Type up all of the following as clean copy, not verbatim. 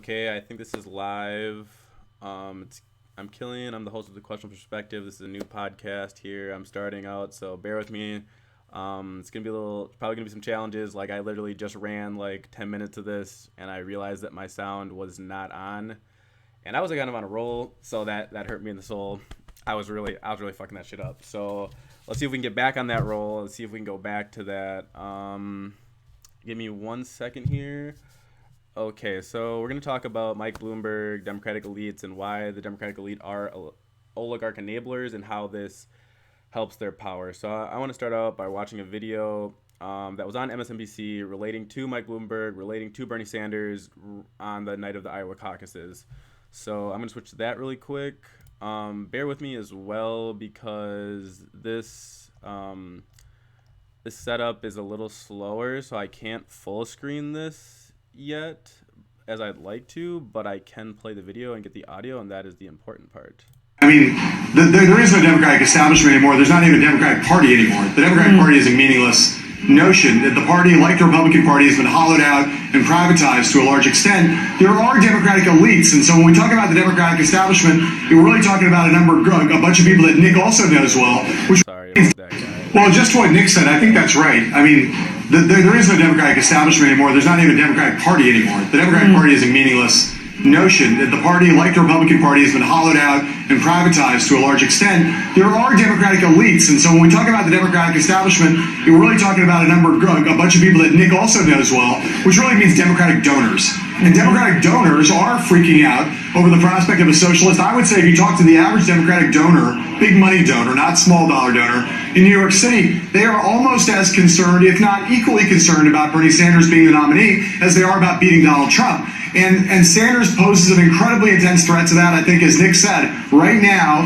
Okay, I think this is live. I'm Killian. I'm the host of the Questionable Perspective. This is a new podcast here. I'm starting out, so bear with me. It's gonna be probably gonna be some challenges. Like I literally just ran like 10 minutes of this, and I realized that my sound was not on, and I was kind of on a roll, so that hurt me in the soul. I was really fucking that shit up. So let's see if we can get back on that roll. Let's see if we can go back to that. Give me 1 second here. Okay, so we're going to talk about Mike Bloomberg, Democratic elites, and why the Democratic elite are oligarch enablers and how this helps their power. So I want to start out by watching a video that was on MSNBC relating to Mike Bloomberg, relating to Bernie Sanders on the night of the Iowa caucuses. So I'm going to switch to that really quick. Bear with me as well because this setup is a little slower, so I can't full screen this yet as I'd like to, but I can play the video and get the audio, and that is the important part. I mean, there is no Democratic establishment anymore. There's not even a Democratic Party anymore. The Democratic Party is a meaningless notion. That the party, like the Republican Party, has been hollowed out and privatized to a large extent. There are Democratic elites, and so when we talk about the Democratic establishment, we're really talking about a bunch of people that Nick also knows well. Sorry about that, guy. Well, just what Nick said, I think that's right. I mean, there is no Democratic establishment anymore. There's not even a Democratic Party anymore. The Democratic Party is a meaningless notion. That the party, like the Republican Party, has been hollowed out and privatized to a large extent. There are Democratic elites, and so when we talk about the Democratic establishment, we're really talking about a bunch of people that Nick also knows well, which really means Democratic donors. And Democratic donors are freaking out over the prospect of a socialist. I would say if you talk to the average Democratic donor, big money donor, not small dollar donor, in New York City, they are almost as concerned, if not equally concerned, about Bernie Sanders being the nominee as they are about beating Donald Trump. And Sanders poses an incredibly intense threat to that. I think, as Nick said, right now,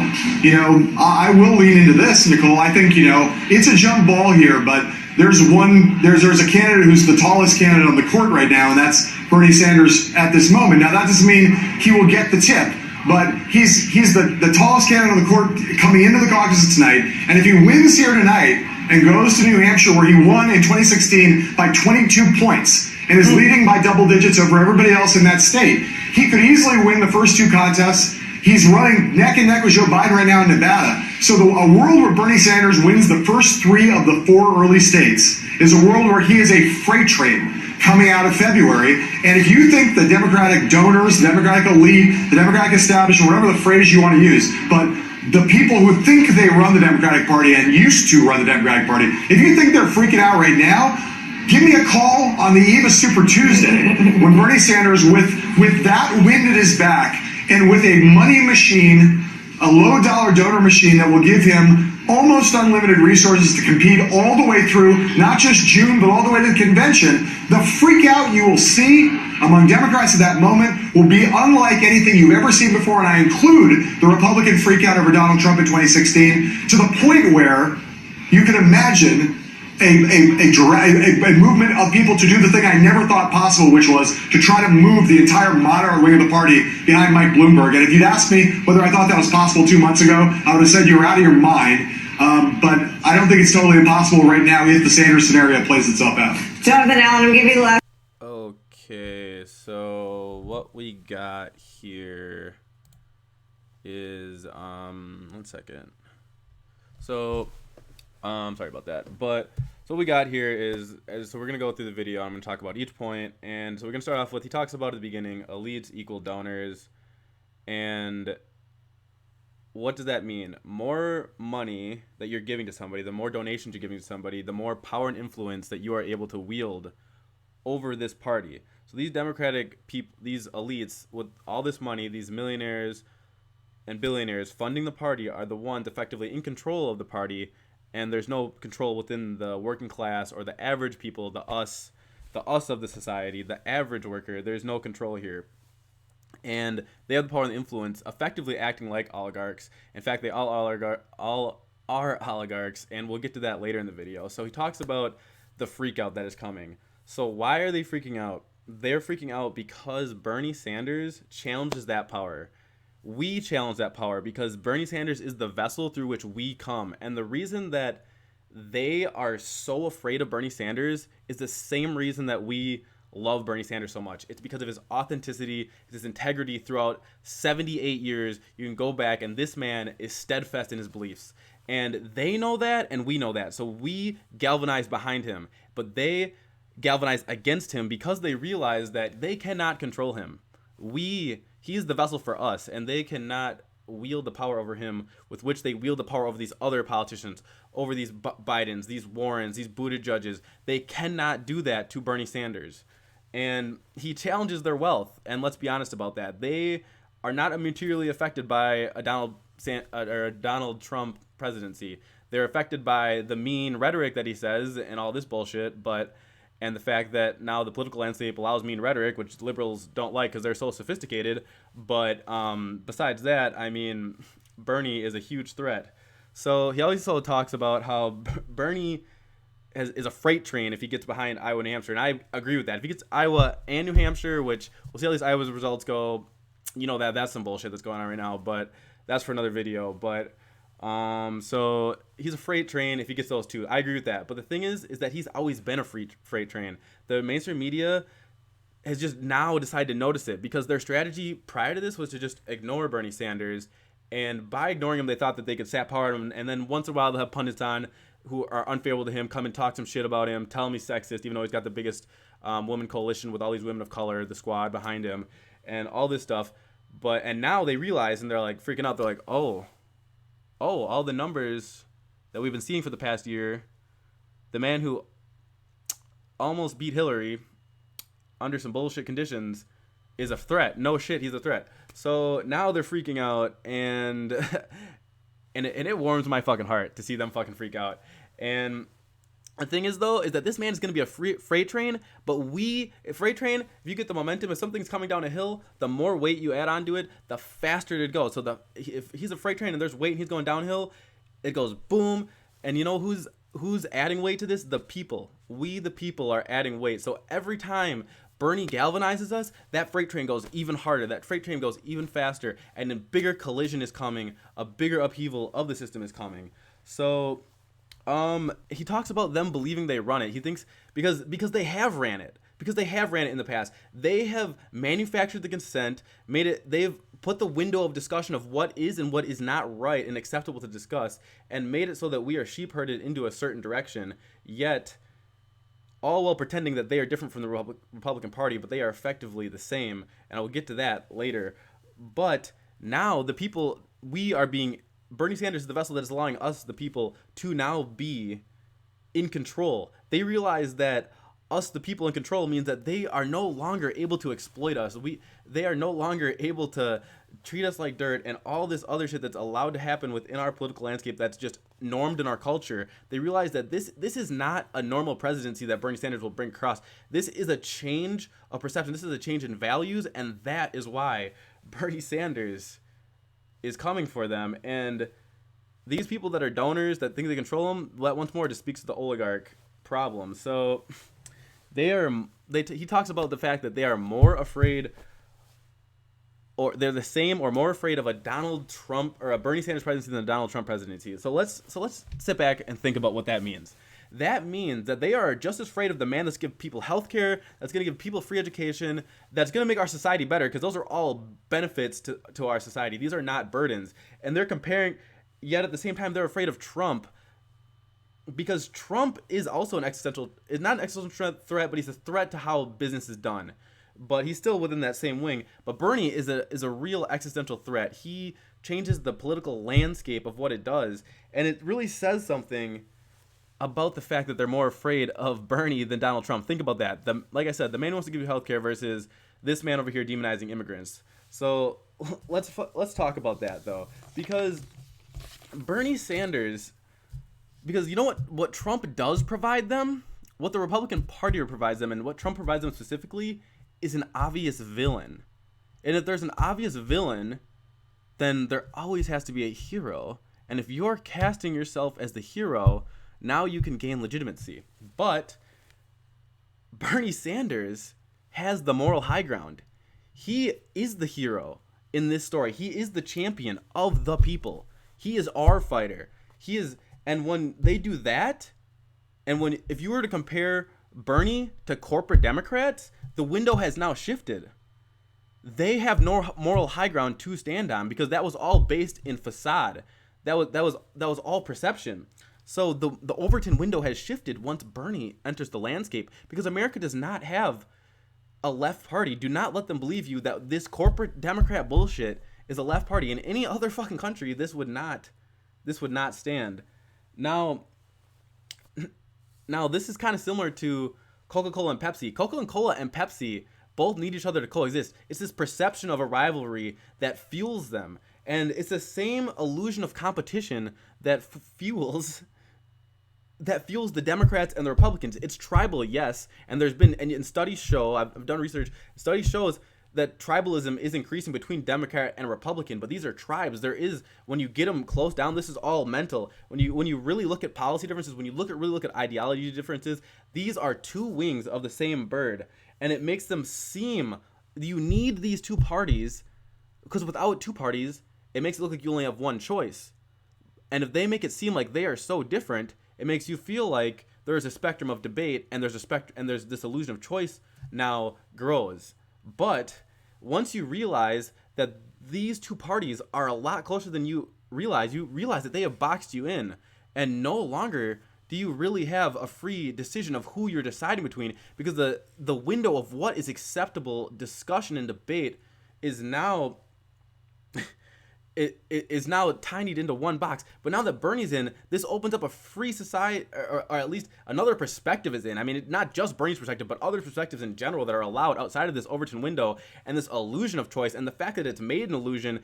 I will lean into this, Nicole. I think, it's a jump ball here, but there's a candidate who's the tallest candidate on the court right now, and that's Bernie Sanders at this moment. Now, that doesn't mean he will get the tip, but he's the tallest candidate on the court coming into the caucuses tonight, and if he wins here tonight and goes to New Hampshire, where he won in 2016 by 22 points, and is leading by double digits over everybody else in that state, he could easily win the first two contests. He's running neck and neck with Joe Biden right now in Nevada. So a world where Bernie Sanders wins the first three of the four early states is a world where he is a freight train coming out of February. And if you think the Democratic donors, the Democratic elite, the Democratic establishment, whatever the phrase you want to use, but the people who think they run the Democratic Party and used to run the Democratic Party, if you think they're freaking out right now, give me a call on the eve of Super Tuesday when Bernie Sanders, with that wind at his back and with a money machine, a low-dollar donor machine that will give him almost unlimited resources to compete all the way through, not just June, but all the way to the convention, the freak out you will see among Democrats at that moment will be unlike anything you've ever seen before, and I include the Republican freak out over Donald Trump in 2016, to the point where you can imagine a movement of people to do the thing I never thought possible, which was to try to move the entire moderate wing of the party behind Mike Bloomberg. And if you'd asked me whether I thought that was possible 2 months ago, I would have said you were out of your mind. But I don't think it's totally impossible right now if the Sanders scenario plays itself out. Jonathan Allen, I'm giving you the last. Okay, so what we got here is 1 second. So sorry about that. But so what we got here is so we're going to go through the video. I'm going to talk about each point. And so we're going to start off with, he talks about at the beginning, elites equal donors. And what does that mean? More money that you're giving to somebody, the more donations you're giving to somebody, the more power and influence that you are able to wield over this party. So these Democratic people, these elites with all this money, these millionaires and billionaires funding the party, are the ones effectively in control of the party. And there's no control within the working class or the average people, the us of the society, the average worker. There's no control here. And they have the power and the influence, effectively acting like oligarchs. In fact, they all are oligarchs, and we'll get to that later in the video. So he talks about the freak out that is coming. So why are they freaking out? They're freaking out because Bernie Sanders challenges that power. We challenge that power because Bernie Sanders is the vessel through which we come. And the reason that they are so afraid of Bernie Sanders is the same reason that we love Bernie Sanders so much. It's because of his authenticity, his integrity throughout 78 years. You can go back, and this man is steadfast in his beliefs. And they know that, and we know that. So we galvanize behind him. But they galvanize against him because they realize that they cannot control him. He's the vessel for us, and they cannot wield the power over him with which they wield the power over these other politicians, over these Bidens, these Warrens, these Buttigieg's. They cannot do that to Bernie Sanders. And he challenges their wealth, and let's be honest about that. They are not materially affected by a Donald Trump presidency. They're affected by the mean rhetoric that he says and all this bullshit, and the fact that now the political landscape allows mean rhetoric, which liberals don't like because they're so sophisticated. But besides that, I mean, Bernie is a huge threat. So he also talks about how Bernie is a freight train if he gets behind Iowa, New Hampshire, and I agree with that. If he gets Iowa and New Hampshire, which we'll see how these Iowa's results go, that's some bullshit that's going on right now, but that's for another video. But so he's a freight train if he gets those two. I agree with that. But the thing is that he's always been a freight train. The mainstream media has just now decided to notice it because their strategy prior to this was to just ignore Bernie Sanders. And by ignoring him, they thought that they could sap power him. And then once in a while, they'll have pundits on who are unfavorable to him come and talk some shit about him, tell him he's sexist, even though he's got the biggest woman coalition with all these women of color, the squad behind him, and all this stuff. And now they realize, and they're like freaking out. They're like, oh, all the numbers that we've been seeing for the past year, the man who almost beat Hillary under some bullshit conditions is a threat. No shit, he's a threat. So now they're freaking out, and it warms my fucking heart to see them fucking freak out. And the thing is, though, is that this man is going to be a freight train, but freight train, if you get the momentum, if something's coming down a hill, the more weight you add onto it, the faster it goes. So if he's a freight train and there's weight and he's going downhill, it goes boom. And you know who's adding weight to this? The people. We, the people, are adding weight. So every time Bernie galvanizes us, that freight train goes even harder. That freight train goes even faster, and a bigger collision is coming. A bigger upheaval of the system is coming. So he talks about them believing they run it. He thinks because they have ran it. Because they have ran it in the past. They have manufactured the consent, they've put the window of discussion of what is and what is not right and acceptable to discuss, and made it so that we are sheep herded into a certain direction, yet all while pretending that they are different from the Republican Party, but they are effectively the same, and I will get to that later. But now the people, Bernie Sanders is the vessel that is allowing us, the people, to now be in control. They realize that us, the people in control, means that they are no longer able to exploit us. They are no longer able to treat us like dirt and all this other shit that's allowed to happen within our political landscape that's just normed in our culture. They realize that this is not a normal presidency that Bernie Sanders will bring across. This is a change of perception. This is a change in values, and that is why Bernie Sanders is coming for them. And these people that are donors that think they control them, once more, just speaks to the oligarch problem. So he talks about the fact that they are more afraid, or they're the same or more afraid of a Donald Trump or a Bernie Sanders presidency than a Donald Trump presidency. So let's sit back and think about what that means. That means that they are just as afraid of the man that's give people health care, that's going to give people free education, that's going to make our society better, because those are all benefits to our society. These are not burdens. And they're comparing, yet at the same time, they're afraid of Trump, because Trump is also not an existential threat, but he's a threat to how business is done. But he's still within that same wing. But Bernie is a real existential threat. He changes the political landscape of what it does. And it really says something about the fact that they're more afraid of Bernie than Donald Trump. Think about that. Like I said, the man who wants to give you health care versus this man over here demonizing immigrants. So let's talk about that, though. Because Bernie Sanders... Because you know what Trump does provide them? What the Republican Party provides them, and what Trump provides them specifically, is an obvious villain. And if there's an obvious villain, then there always has to be a hero. And if you're casting yourself as the hero, now you can gain legitimacy. But Bernie Sanders has the moral high ground. He is the hero in this story. He is the champion of the people. He is our fighter. And when they do that, and if you were to compare Bernie to corporate Democrats, the window has now shifted. They have no moral high ground to stand on because that was all based in facade. That was all perception. So the Overton window has shifted once Bernie enters the landscape because America does not have a left party. Do not let them believe you that this corporate Democrat bullshit is a left party. In any other fucking country, this would not stand. Now this is kind of similar to Coca-Cola and Pepsi. Coca-Cola and Pepsi both need each other to coexist. It's this perception of a rivalry that fuels them. And it's the same illusion of competition that fuels the Democrats and the Republicans. It's tribal, yes. And there's been, and studies show, I've done research, studies shows that tribalism is increasing between Democrat and Republican, but these are tribes. There is, when you get them close down, this is all mental. When you really look at policy differences, when you really look at ideology differences, these are two wings of the same bird. And it makes them seem, you need these two parties, because without two parties, it makes it look like you only have one choice. And if they make it seem like they are so different, it makes you feel like there is a spectrum of debate, and there's this illusion of choice now grows. But once you realize that these two parties are a lot closer than you realize that they have boxed you in, and no longer do you really have a free decision of who you're deciding between, because the window of what is acceptable discussion and debate is now it is now tinied into one box. But now that Bernie's in, this opens up a free society, or at least another perspective is in. I mean, not just Bernie's perspective, but other perspectives in general that are allowed outside of this Overton window and this illusion of choice. And the fact that it's made an illusion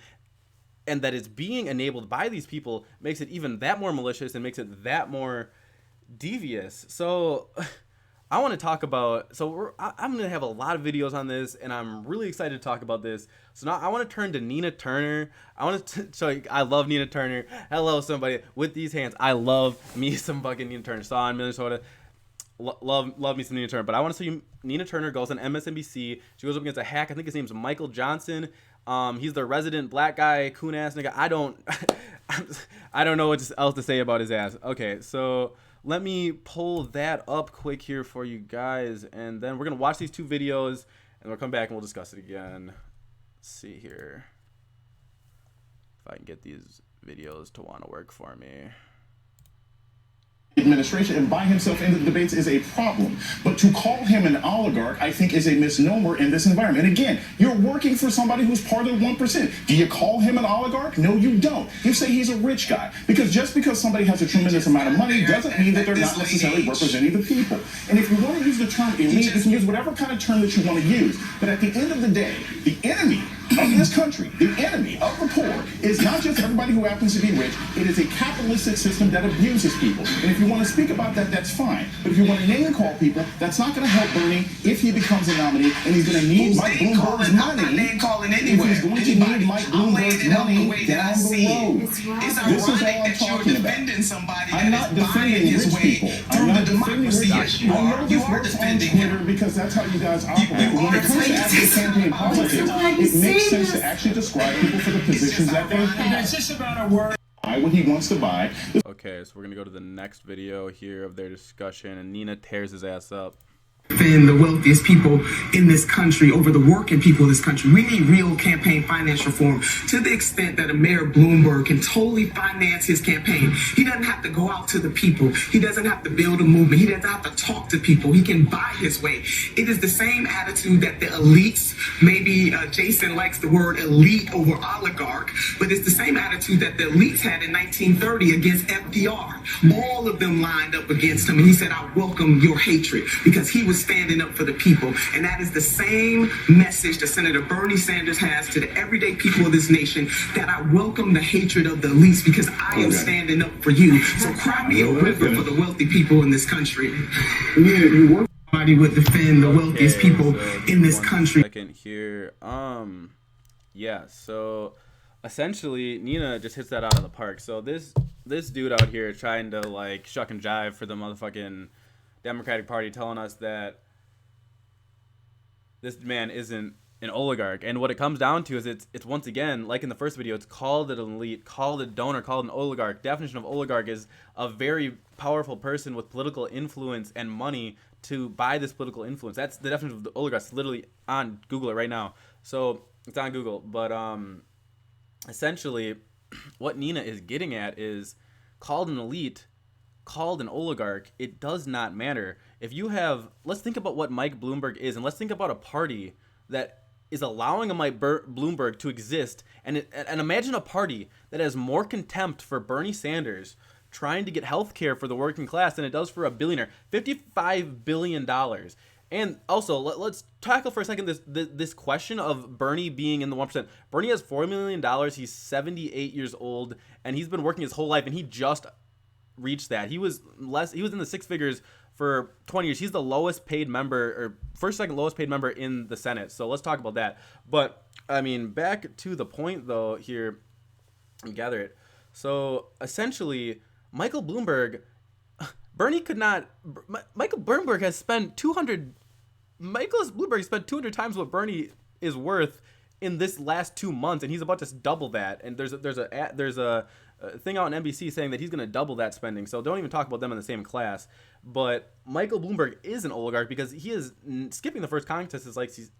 and that it's being enabled by these people makes it even that more malicious and makes it that more devious. So I want to talk about, I'm going to have a lot of videos on this, and I'm really excited to talk about this. So now I want to turn to Nina Turner. I want to show you, I love Nina Turner. Hello, somebody with these hands. I love me some fucking Nina Turner. Saw in Minnesota. Love me some Nina Turner. But I want to show you Nina Turner goes on MSNBC. She goes up against a hack. I think his name's Michael Johnson. He's the resident black guy, coon ass nigga. I don't know what else to say about his ass. Okay, so let me pull that up quick here for you guys, and then we're gonna watch these two videos, and we'll come back and we'll discuss it again. Let's see here if I can get these videos to want to work for me. Administration and buy himself into the debates is a problem. But to call him an oligarch, I think, is a misnomer in this environment. And again, you're working for somebody who's part of the 1%. Do you call him an oligarch? No, you don't. You say he's a rich guy. Because just because somebody has a tremendous amount of money doesn't mean that they're not necessarily representing the people. And if you want to use the term elite, you can use whatever kind of term that you want to use. But at the end of the day, the enemy of this country, the enemy of the poor, is not just everybody who happens to be rich. It is a capitalistic system that abuses people. And if you want to speak about that, that's fine. But if you want to name call people, that's not going to help Bernie if he becomes a nominee, and he's going to need Mike Bloomberg's money. If he's going to need Mike Bloomberg's money down the road. This is all I'm talking about. I'm not defending rich people. I'm not defending rich people. I know this works on Twitter because that's how you guys operate. When it comes to actual campaign politics, it makes sense to actually describe people for the positions that they have. It's just about a word. Buy what he wants to buy. Okay, so we're gonna go to the next video here of their discussion, and Nina tears his ass up. Defend the wealthiest people in this country over the working people of this country. We need real campaign finance reform to the extent that a Mayor Bloomberg can totally finance his campaign. He doesn't have to go out to the people. He doesn't have to build a movement. He doesn't have to talk to people. He can buy his way. It is the same attitude that the elites, maybe Jason likes the word elite over oligarch, but it's the same attitude that the elites had in 1930 against FDR. All of them lined up against him, and he said, I welcome your hatred, because he was standing up for the people. And that is the same message that Senator Bernie Sanders has to the everyday people of this nation, that I welcome the hatred of the elites because I am standing up for you. So cry me a river for the wealthy people in this country. Somebody would defend the wealthiest people in this country. Second here. Yeah, so essentially Nina just hits that out of the park. So this dude out here trying to like shuck and jive for the motherfucking Democratic Party, telling us that this man isn't an oligarch. And what it comes down to is it's once again, like in the first video, it's called an elite, called a donor, called an oligarch. Definition of oligarch is a very powerful person with political influence and money to buy this political influence. That's the definition of the oligarchs. It's literally on Google it right now. So it's on Google. But essentially, what Nina is getting at is, called an elite, called an oligarch, it does not matter. If you have, let's think about what Mike Bloomberg is, and let's think about a party that is allowing a Mike Bloomberg to exist, and imagine a party that has more contempt for Bernie Sanders trying to get health care for the working class than it does for a billionaire. $55 billion. And also, let's tackle for a second this question of Bernie being in the 1%. Bernie has $4 million. He's 78 years old, and he's been working his whole life, and he just reached that. He was in the six figures for 20 years. He's the lowest paid member, or first, second lowest paid member in the Senate. So let's talk about that. But, I mean, back to the point, though, here, and gather it. So, essentially, Michael Bloomberg has spent 200 times what Bernie is worth in this last 2 months, and he's about to double that. And there's a thing out on NBC saying that he's going to double that spending. So don't even talk about them in the same class. But Michael Bloomberg is an oligarch because he is skipping the first contest,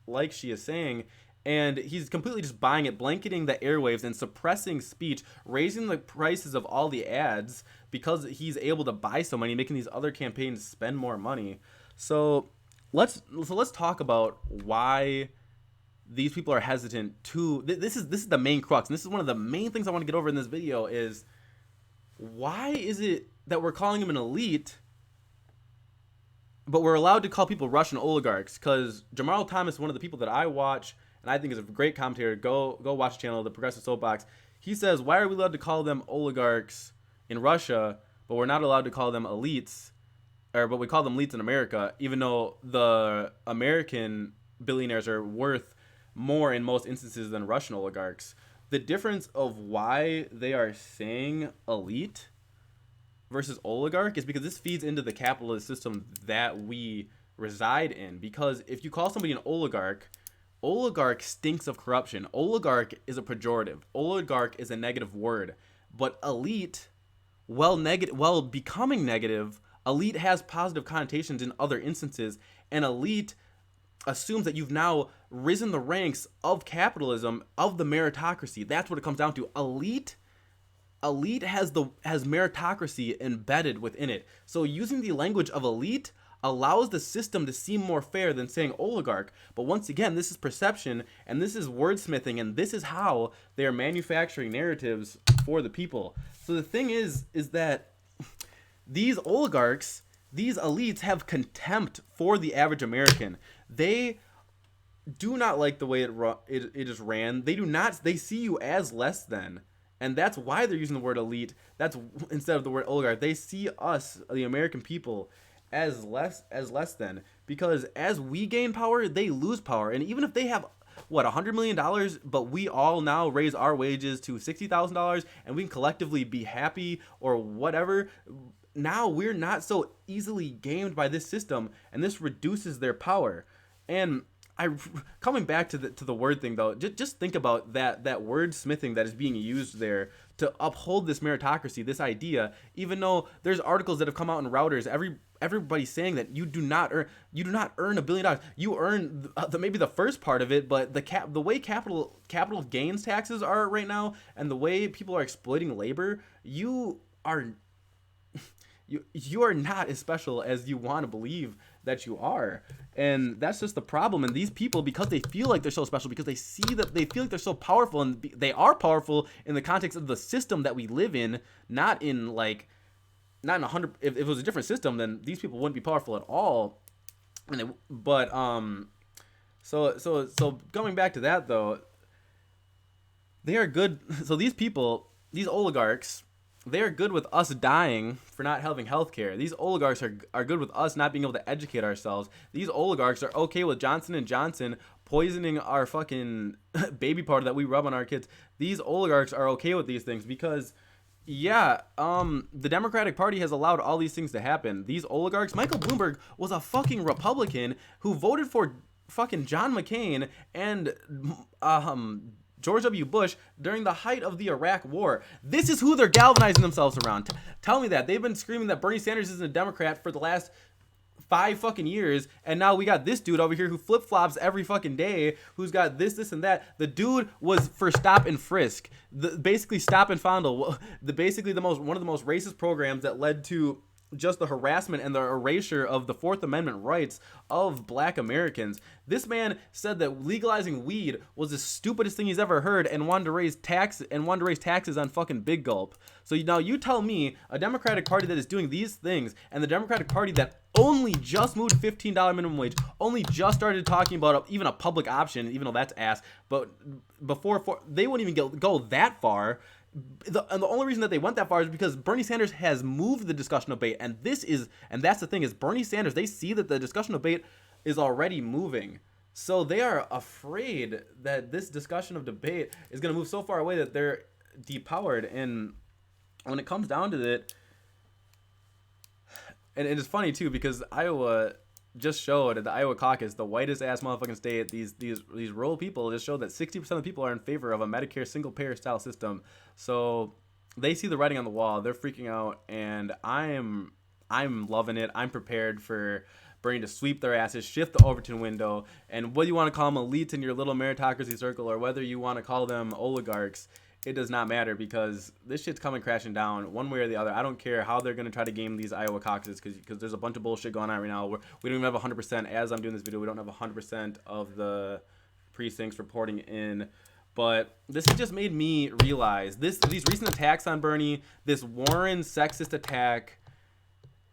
like she is saying, and he's completely just buying it, blanketing the airwaves and suppressing speech, raising the prices of all the ads because he's able to buy so many, making these other campaigns spend more money. So let's talk about why these people are hesitant to. This is the main crux, and this is one of the main things I want to get over in this video is, why is it that we're calling him an elite, but we're allowed to call people Russian oligarchs? Because Jamal Thomas, one of the people that I watch and I think is a great commentator, go watch the channel, The Progressive Soapbox. He says, why are we allowed to call them oligarchs in Russia, but we're not allowed to call them elites, but we call them elites in America, even though the American billionaires are worth more in most instances than Russian oligarchs. The difference of why they are saying elite versus oligarch is because this feeds into the capitalist system that we reside in. Because if you call somebody an oligarch stinks of corruption. Oligarch is a pejorative. Oligarch is a negative word. But elite, while becoming negative, elite has positive connotations in other instances, and elite assumes that you've now risen the ranks of capitalism, of the meritocracy. That's what it comes down to. Elite has meritocracy embedded within it. So using the language of elite allows the system to seem more fair than saying oligarch. But once again, this is perception, and this is wordsmithing, and this is how they are manufacturing narratives for the people. So the thing is that these oligarchs, these elites, have contempt for the average American. They do not like the way it is ran. They see you as less than. And that's why they're using the word elite. That's instead of the word oligarch. They see us, the American people, as less than, because as we gain power, they lose power. And even if they have $100 million, but we all now raise our wages to $60,000 and we can collectively be happy or whatever, now we're not so easily gamed by this system, and this reduces their power. And coming back to the word thing, though, just think about that wordsmithing that is being used there to uphold this meritocracy, this idea. Even though there's articles that have come out in Reuters, everybody's saying that you do not earn $1 billion. You earn maybe the first part of it, but the way capital gains taxes are right now, and the way people are exploiting labor, you are not as special as you want to believe that you are. And that's just the problem. And these people, because they feel like they're so special, because they see that they feel like they're so powerful, and they are powerful in the context of the system that we live in, not in 100. If it was a different system, then these people wouldn't be powerful at all. So going back to that, though, they are good. So these people, these oligarchs, they are good with us dying for not having health care. These oligarchs are good with us not being able to educate ourselves. These oligarchs are okay with Johnson & Johnson poisoning our fucking baby powder that we rub on our kids. These oligarchs are okay with these things because, the Democratic Party has allowed all these things to happen. These oligarchs, Michael Bloomberg was a fucking Republican who voted for fucking John McCain and George W. Bush during the height of the Iraq War. This is who they're galvanizing themselves around. Tell me that. They've been screaming that Bernie Sanders isn't a Democrat for the last 5 fucking years, and now we got this dude over here who flip-flops every fucking day, who's got this and that. The dude was for stop and frisk, basically stop and fondle, one of the most racist programs that led to just the harassment and the erasure of the Fourth Amendment rights of black Americans. This man said that legalizing weed was the stupidest thing he's ever heard, and wanted to raise taxes on fucking Big Gulp. So now you tell me a Democratic Party that is doing these things, and the Democratic Party that only just moved $15 minimum wage, only just started talking about even a public option, even though that's ass, but before they wouldn't even go that far. The only reason that they went that far is because Bernie Sanders has moved the discussion debate, and that's the thing, is Bernie Sanders, they see that the discussion debate is already moving, so they are afraid that this discussion of debate is going to move so far away that they're depowered. And when it comes down to it, and it's funny too, because Iowa just showed at the Iowa caucus, the whitest ass motherfucking state, these rural people just showed that 60% of the people are in favor of a Medicare single payer style system. So they see the writing on the wall, they're freaking out, and I'm loving it. I'm prepared for Bernie to sweep their asses, shift the Overton window, and whether you want to call them elites in your little meritocracy circle or whether you want to call them oligarchs, it does not matter, because this shit's coming crashing down one way or the other. I don't care how they're going to try to game these Iowa caucuses, because there's a bunch of bullshit going on right now. We don't even have 100%, as I'm doing this video, we don't have 100% of the precincts reporting in. But this has just made me realize these recent attacks on Bernie, this Warren sexist attack,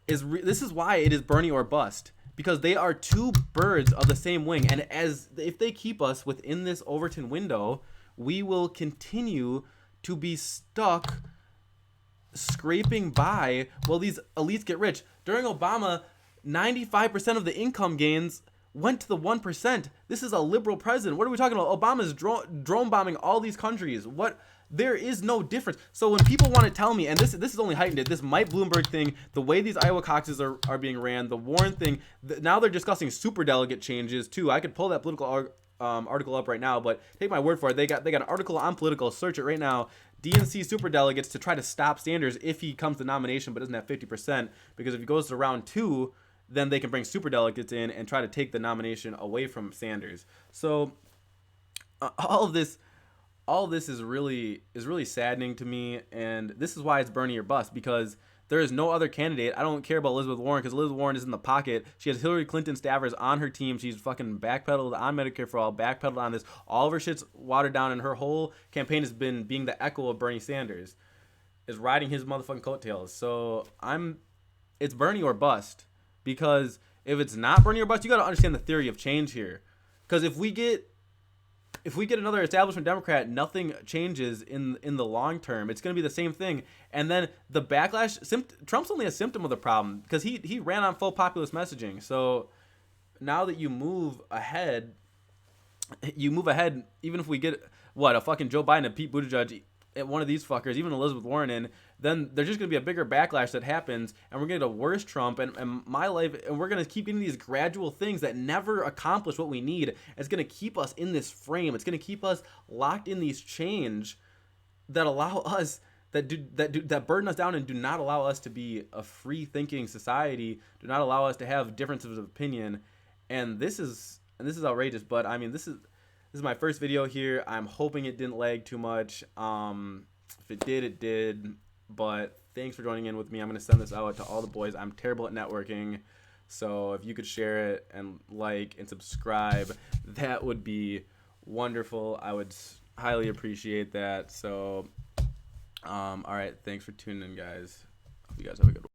this is why it is Bernie or bust. Because they are two birds of the same wing, and if they keep us within this Overton window, we will continue to be stuck scraping by while these elites get rich. During Obama, 95% of the income gains went to the 1%. This is a liberal president. What are we talking about? Obama's drone bombing all these countries. There is no difference. So when people want to tell me, and this is only heightened, this Mike Bloomberg thing, the way these Iowa caucuses are being ran, the Warren thing, now they're discussing superdelegate changes too. I could pull that political article up right now, but take my word for it. They got an article on Political. Search it right now. DNC superdelegates to try to stop Sanders if he comes to nomination but doesn't have 50%, because if he goes to round 2, then they can bring superdelegates in and try to take the nomination away from Sanders. So all this is really saddening to me, and this is why it's Bernie or bust, because there is no other candidate. I don't care about Elizabeth Warren, because Elizabeth Warren is in the pocket. She has Hillary Clinton staffers on her team. She's fucking backpedaled on Medicare for All, backpedaled on this. All of her shit's watered down, and her whole campaign has been being the echo of Bernie Sanders, is riding his motherfucking coattails. So it's Bernie or bust, because if it's not Bernie or bust, you got to understand the theory of change here. Because if we get another establishment Democrat, nothing changes in the long term. It's going to be the same thing. And then the backlash, Trump's only a symptom of the problem, because he ran on full populist messaging. So now that you move ahead, even if we get, a fucking Joe Biden and Pete Buttigieg, one of these fuckers, even Elizabeth Warren in, then there's just going to be a bigger backlash that happens, and we're going to get a worse Trump, and my life, and we're going to keep getting these gradual things that never accomplish what we need. It's going to keep us in this frame. It's going to keep us locked in these chains that allow us, that burden us down and do not allow us to be a free-thinking society, do not allow us to have differences of opinion. And this is outrageous, but I mean, this is my first video here. I'm hoping it didn't lag too much. If it did, it did. But thanks for joining in with me. I'm going to send this out to all the boys. I'm terrible at networking. So if you could share it and like and subscribe, that would be wonderful. I would highly appreciate that. So, all right. Thanks for tuning in, guys. Hope you guys have a good one.